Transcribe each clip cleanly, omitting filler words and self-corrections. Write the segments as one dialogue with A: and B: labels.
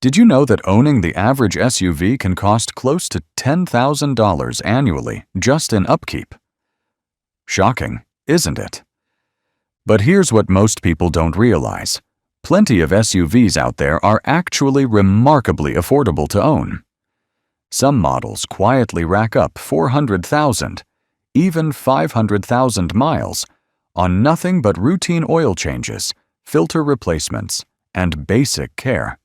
A: Did you know that owning the average SUV can cost close to $10,000 annually just in upkeep? Shocking, isn't it? But here's what most people don't realize. Plenty of SUVs out there are actually remarkably affordable to own. Some models quietly rack up 400,000, even 500,000 miles on nothing but routine oil changes, filter replacements, and basic care.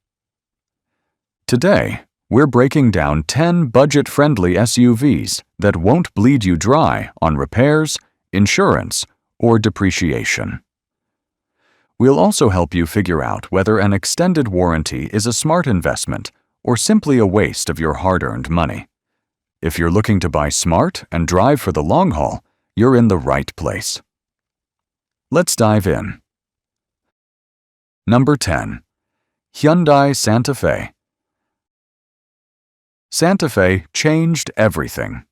A: Today, we're breaking down 10 budget-friendly SUVs that won't bleed you dry on repairs, insurance, or depreciation. We'll also help you figure out whether an extended warranty is a smart investment or simply a waste of your hard-earned money. If you're looking to buy smart and drive for the long haul, you're in the right place. Let's dive in. Number 10. Hyundai Santa Fe. Santa Fe changed everything.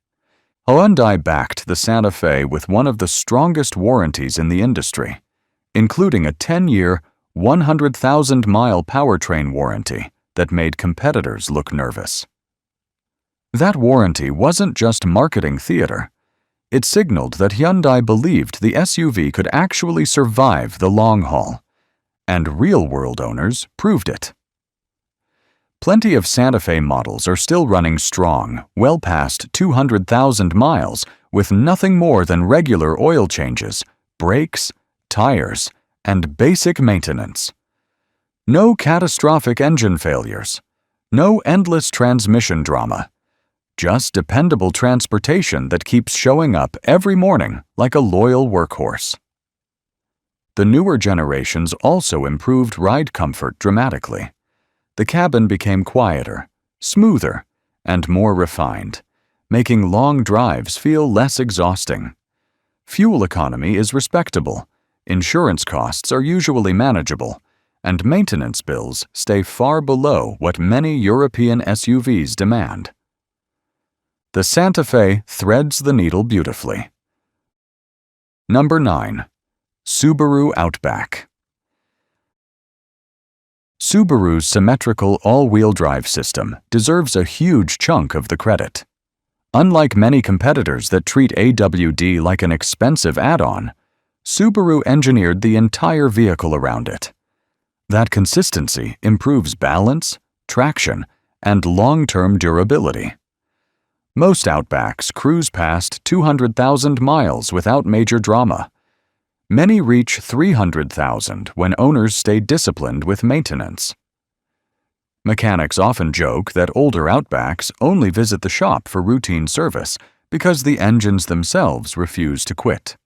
A: Hyundai backed the Santa Fe with one of the strongest warranties in the industry, including a 10-year, 100,000-mile powertrain warranty that made competitors look nervous. That warranty wasn't just marketing theater. It signaled that Hyundai believed the SUV could actually survive the long haul, and real-world owners proved it. Plenty of Santa Fe models are still running strong, well past 200,000 miles, with nothing more than regular oil changes, brakes, tires, and basic maintenance. No catastrophic engine failures. No endless transmission drama. Just dependable transportation that keeps showing up every morning like a loyal workhorse. The newer generations also improved ride comfort dramatically. The cabin became quieter, smoother, and more refined, making long drives feel less exhausting. Fuel economy is respectable, insurance costs are usually manageable, and maintenance bills stay far below what many European SUVs demand. The Santa Fe threads the needle beautifully. Number 9. Subaru Outback. Subaru's symmetrical all-wheel drive system deserves a huge chunk of the credit. Unlike many competitors that treat AWD like an expensive add-on, Subaru engineered the entire vehicle around it. That consistency improves balance, traction, and long-term durability. Most Outbacks cruise past 200,000 miles without major drama. Many reach 300,000 when owners stay disciplined with maintenance. Mechanics often joke that older Outbacks only visit the shop for routine service because the engines themselves refuse to quit.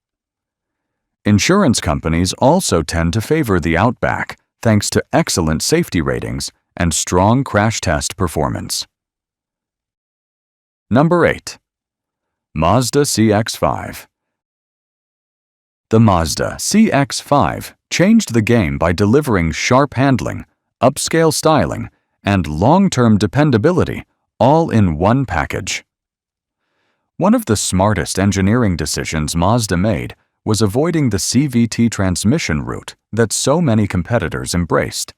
A: Insurance companies also tend to favor the Outback thanks to excellent safety ratings and strong crash test performance. Number 8. Mazda CX-5. The Mazda CX-5 changed the game by delivering sharp handling, upscale styling, and long-term dependability all in one package. One of the smartest engineering decisions Mazda made was avoiding the CVT transmission route that so many competitors embraced.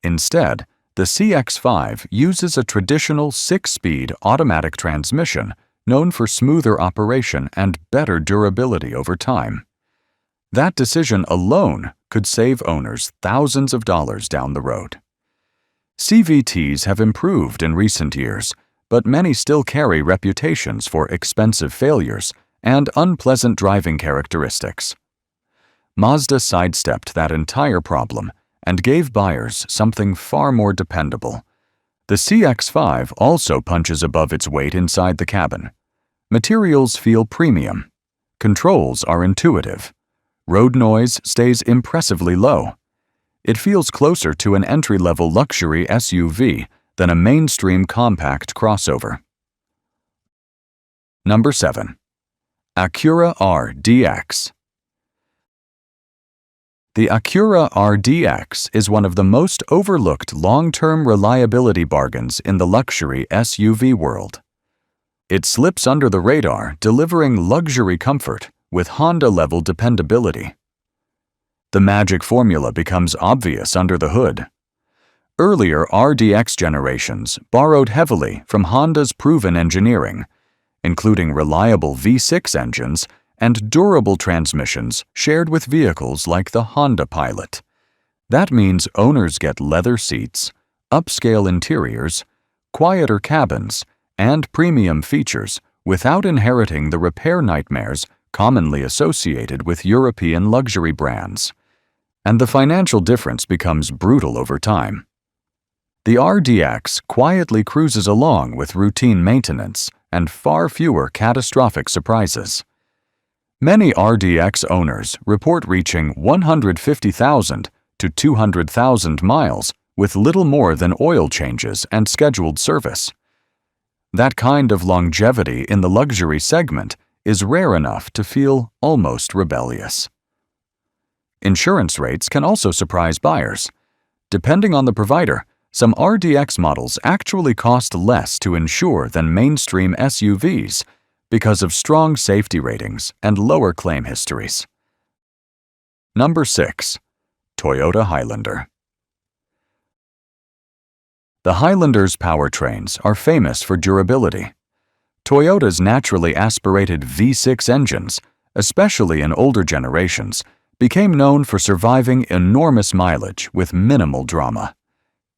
A: Instead, the CX-5 uses a traditional 6-speed automatic transmission known for smoother operation and better durability over time. That decision alone could save owners thousands of dollars down the road. CVTs have improved in recent years, but many still carry reputations for expensive failures and unpleasant driving characteristics. Mazda sidestepped that entire problem and gave buyers something far more dependable. The CX-5 also punches above its weight inside the cabin. Materials feel premium. Controls are intuitive. Road noise stays impressively low. It feels closer to an entry-level luxury SUV than a mainstream compact crossover. Number 7. Acura RDX. The Acura RDX is one of the most overlooked long-term reliability bargains in the luxury SUV world. It slips under the radar, delivering luxury comfort with Honda-level dependability. The magic formula becomes obvious under the hood. Earlier RDX generations borrowed heavily from Honda's proven engineering, including reliable V6 engines and durable transmissions shared with vehicles like the Honda Pilot. That means owners get leather seats, upscale interiors, quieter cabins, and premium features without inheriting the repair nightmares commonly associated with European luxury brands. And the financial difference becomes brutal over time. The RDX quietly cruises along with routine maintenance and far fewer catastrophic surprises. Many RDX owners report reaching 150,000 to 200,000 miles with little more than oil changes and scheduled service. That kind of longevity in the luxury segment is rare enough to feel almost rebellious. Insurance rates can also surprise buyers. Depending on the provider, some RDX models actually cost less to insure than mainstream SUVs because of strong safety ratings and lower claim histories. Number 6. Toyota Highlander. The Highlander's powertrains are famous for durability. Toyota's naturally aspirated V6 engines, especially in older generations, became known for surviving enormous mileage with minimal drama.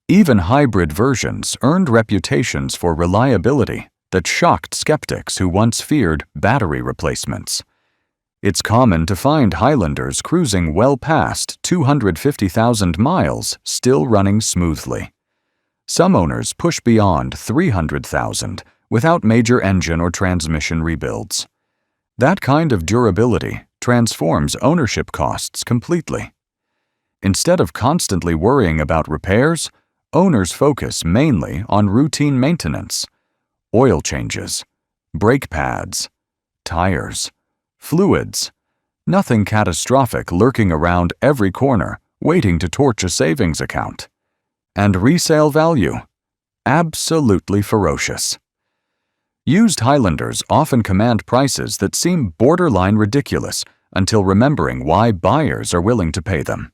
A: Even hybrid versions earned reputations for reliability that shocked skeptics who once feared battery replacements. It's common to find Highlanders cruising well past 250,000 miles still running smoothly. Some owners push beyond 300,000 without major engine or transmission rebuilds. That kind of durability transforms ownership costs completely. Instead of constantly worrying about repairs, owners focus mainly on routine maintenance, oil changes, brake pads, tires, fluids, nothing catastrophic lurking around every corner waiting to torch a savings account. And resale value, absolutely ferocious. Used Highlanders often command prices that seem borderline ridiculous until remembering why buyers are willing to pay them.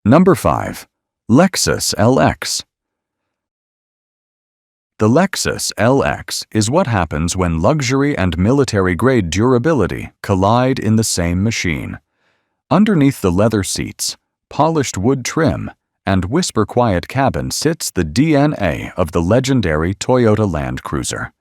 A: Number 5. Lexus LX. The Lexus LX is what happens when luxury and military-grade durability collide in the same machine. Underneath the leather seats, polished wood trim, and whisper-quiet cabin sits the DNA of the legendary Toyota Land Cruiser.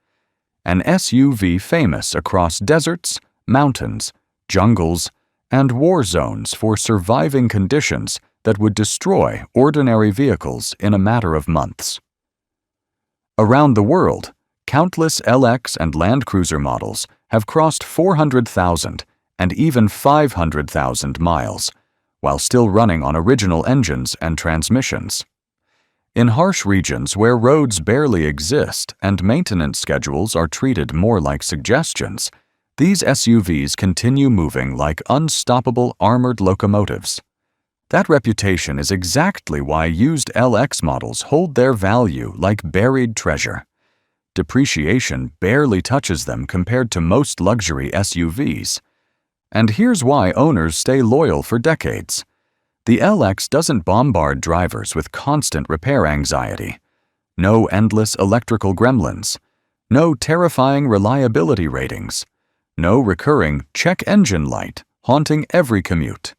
A: An SUV famous across deserts, mountains, jungles, and war zones for surviving conditions that would destroy ordinary vehicles in a matter of months. Around the world, countless LX and Land Cruiser models have crossed 400,000 and even 500,000 miles, while still running on original engines and transmissions. In harsh regions where roads barely exist and maintenance schedules are treated more like suggestions, these SUVs continue moving like unstoppable armored locomotives. That reputation is exactly why used LX models hold their value like buried treasure. Depreciation barely touches them compared to most luxury SUVs. And here's why owners stay loyal for decades. The LX doesn't bombard drivers with constant repair anxiety. No endless electrical gremlins. No terrifying reliability ratings. No recurring check engine light haunting every commute.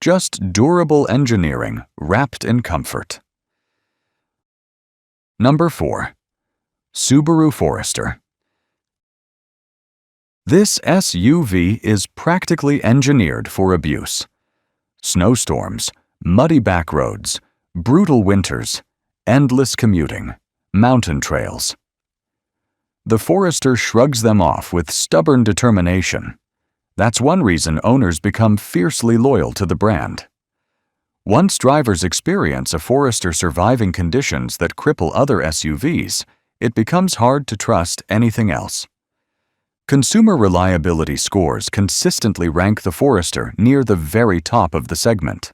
A: Just durable engineering wrapped in comfort. Number 4. Subaru Forester. This SUV is practically engineered for abuse. Snowstorms, muddy back roads, brutal winters, endless commuting, mountain trails. The Forester shrugs them off with stubborn determination. That's one reason owners become fiercely loyal to the brand. Once drivers experience a Forester surviving conditions that cripple other SUVs, it becomes hard to trust anything else. Consumer reliability scores consistently rank the Forester near the very top of the segment.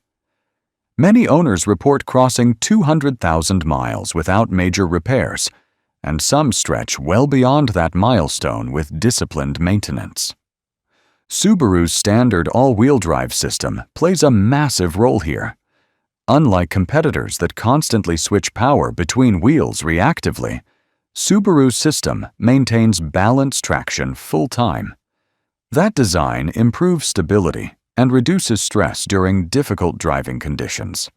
A: Many owners report crossing 200,000 miles without major repairs, and some stretch well beyond that milestone with disciplined maintenance. Subaru's standard all-wheel drive system plays a massive role here. Unlike competitors that constantly switch power between wheels reactively, Subaru's system maintains balanced traction full-time. That design improves stability and reduces stress during difficult driving conditions.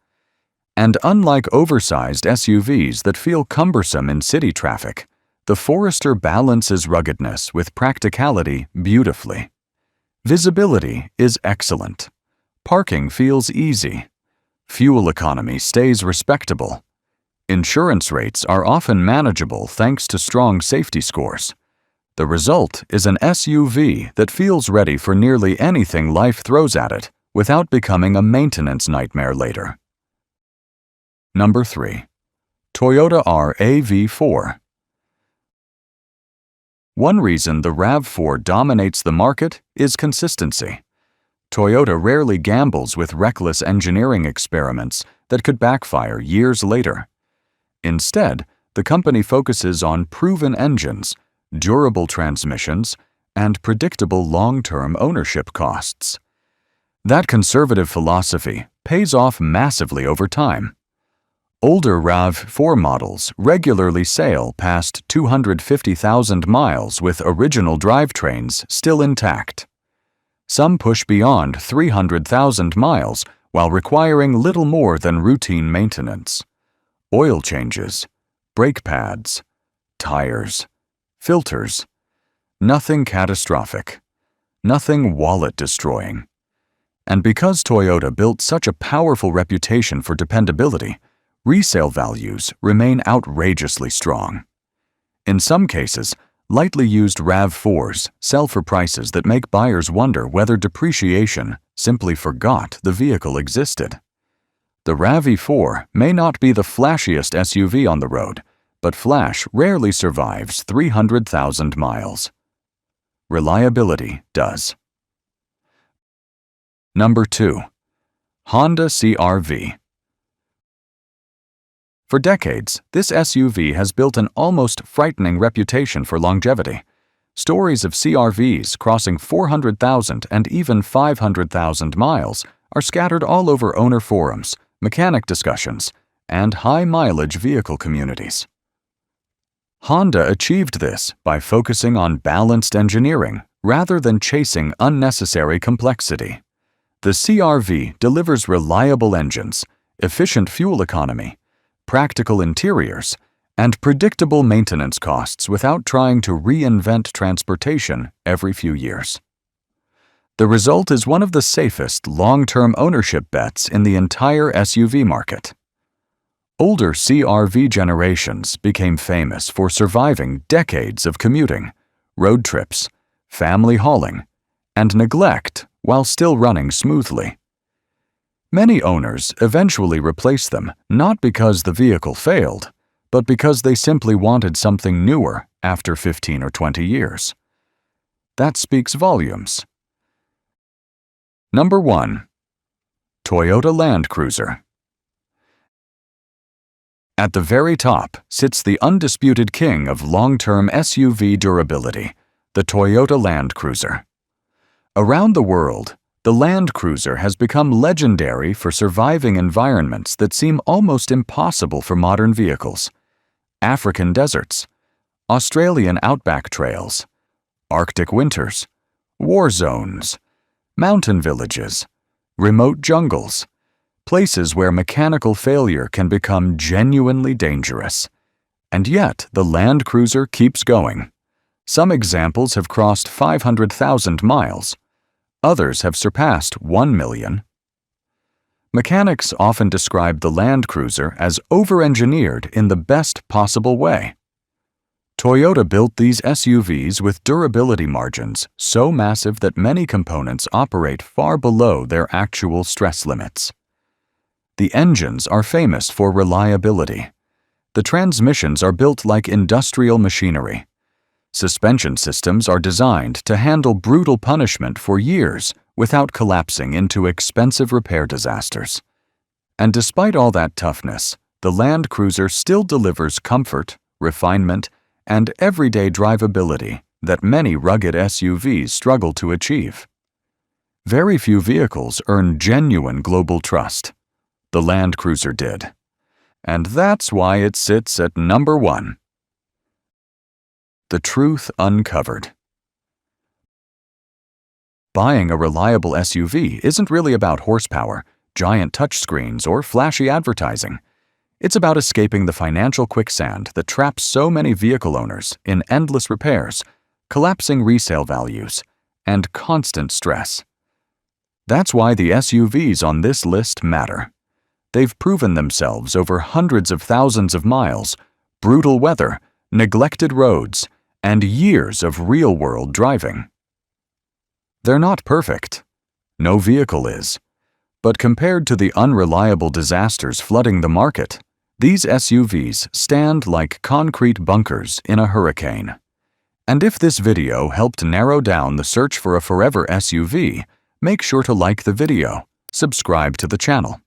A: And unlike oversized SUVs that feel cumbersome in city traffic, the Forester balances ruggedness with practicality beautifully. Visibility is excellent. Parking feels easy. Fuel economy stays respectable. Insurance rates are often manageable thanks to strong safety scores. The result is an SUV that feels ready for nearly anything life throws at it without becoming a maintenance nightmare later. Number 3. Toyota RAV4. One reason the RAV4 dominates the market is consistency. Toyota rarely gambles with reckless engineering experiments that could backfire years later. Instead, the company focuses on proven engines, durable transmissions, and predictable long-term ownership costs. That conservative philosophy pays off massively over time. Older RAV4 models regularly sail past 250,000 miles with original drivetrains still intact. Some push beyond 300,000 miles while requiring little more than routine maintenance. Oil changes, brake pads, tires, filters. Nothing catastrophic. Nothing wallet-destroying. And because Toyota built such a powerful reputation for dependability, resale values remain outrageously strong. In some cases, lightly used RAV4s sell for prices that make buyers wonder whether depreciation simply forgot the vehicle existed. The RAV4 may not be the flashiest SUV on the road, but flash rarely survives 300,000 miles. Reliability does. Number 2. Honda CR-V. For decades, this SUV has built an almost frightening reputation for longevity. Stories of CR-Vs crossing 400,000 and even 500,000 miles are scattered all over owner forums, mechanic discussions, and high-mileage vehicle communities. Honda achieved this by focusing on balanced engineering rather than chasing unnecessary complexity. The CR-V delivers reliable engines, efficient fuel economy, practical interiors, and predictable maintenance costs without trying to reinvent transportation every few years. The result is one of the safest long-term ownership bets in the entire SUV market. Older CR-V generations became famous for surviving decades of commuting, road trips, family hauling, and neglect while still running smoothly. Many owners eventually replaced them not because the vehicle failed, but because they simply wanted something newer after 15 or 20 years. That speaks volumes. Number 1. Toyota Land Cruiser. At the very top sits the undisputed king of long-term SUV durability, the Toyota Land Cruiser. Around the world, the Land Cruiser has become legendary for surviving environments that seem almost impossible for modern vehicles. African deserts, Australian outback trails, Arctic winters, war zones, mountain villages, remote jungles, places where mechanical failure can become genuinely dangerous. And yet, the Land Cruiser keeps going. Some examples have crossed 500,000 miles. Others have surpassed 1 million. Mechanics often describe the Land Cruiser as over-engineered in the best possible way. Toyota built these SUVs with durability margins so massive that many components operate far below their actual stress limits. The engines are famous for reliability. The transmissions are built like industrial machinery. Suspension systems are designed to handle brutal punishment for years without collapsing into expensive repair disasters. And despite all that toughness, the Land Cruiser still delivers comfort, refinement, and everyday drivability that many rugged SUVs struggle to achieve. Very few vehicles earn genuine global trust. The Land Cruiser did. And that's why it sits at number 1. The truth uncovered. Buying a reliable SUV isn't really about horsepower, giant touchscreens, or flashy advertising. It's about escaping the financial quicksand that traps so many vehicle owners in endless repairs, collapsing resale values, and constant stress. That's why the SUVs on this list matter. They've proven themselves over hundreds of thousands of miles, brutal weather, neglected roads, and years of real-world driving. They're not perfect. No vehicle is. But compared to the unreliable disasters flooding the market, these SUVs stand like concrete bunkers in a hurricane. And if this video helped narrow down the search for a forever SUV, make sure to like the video, subscribe to the channel,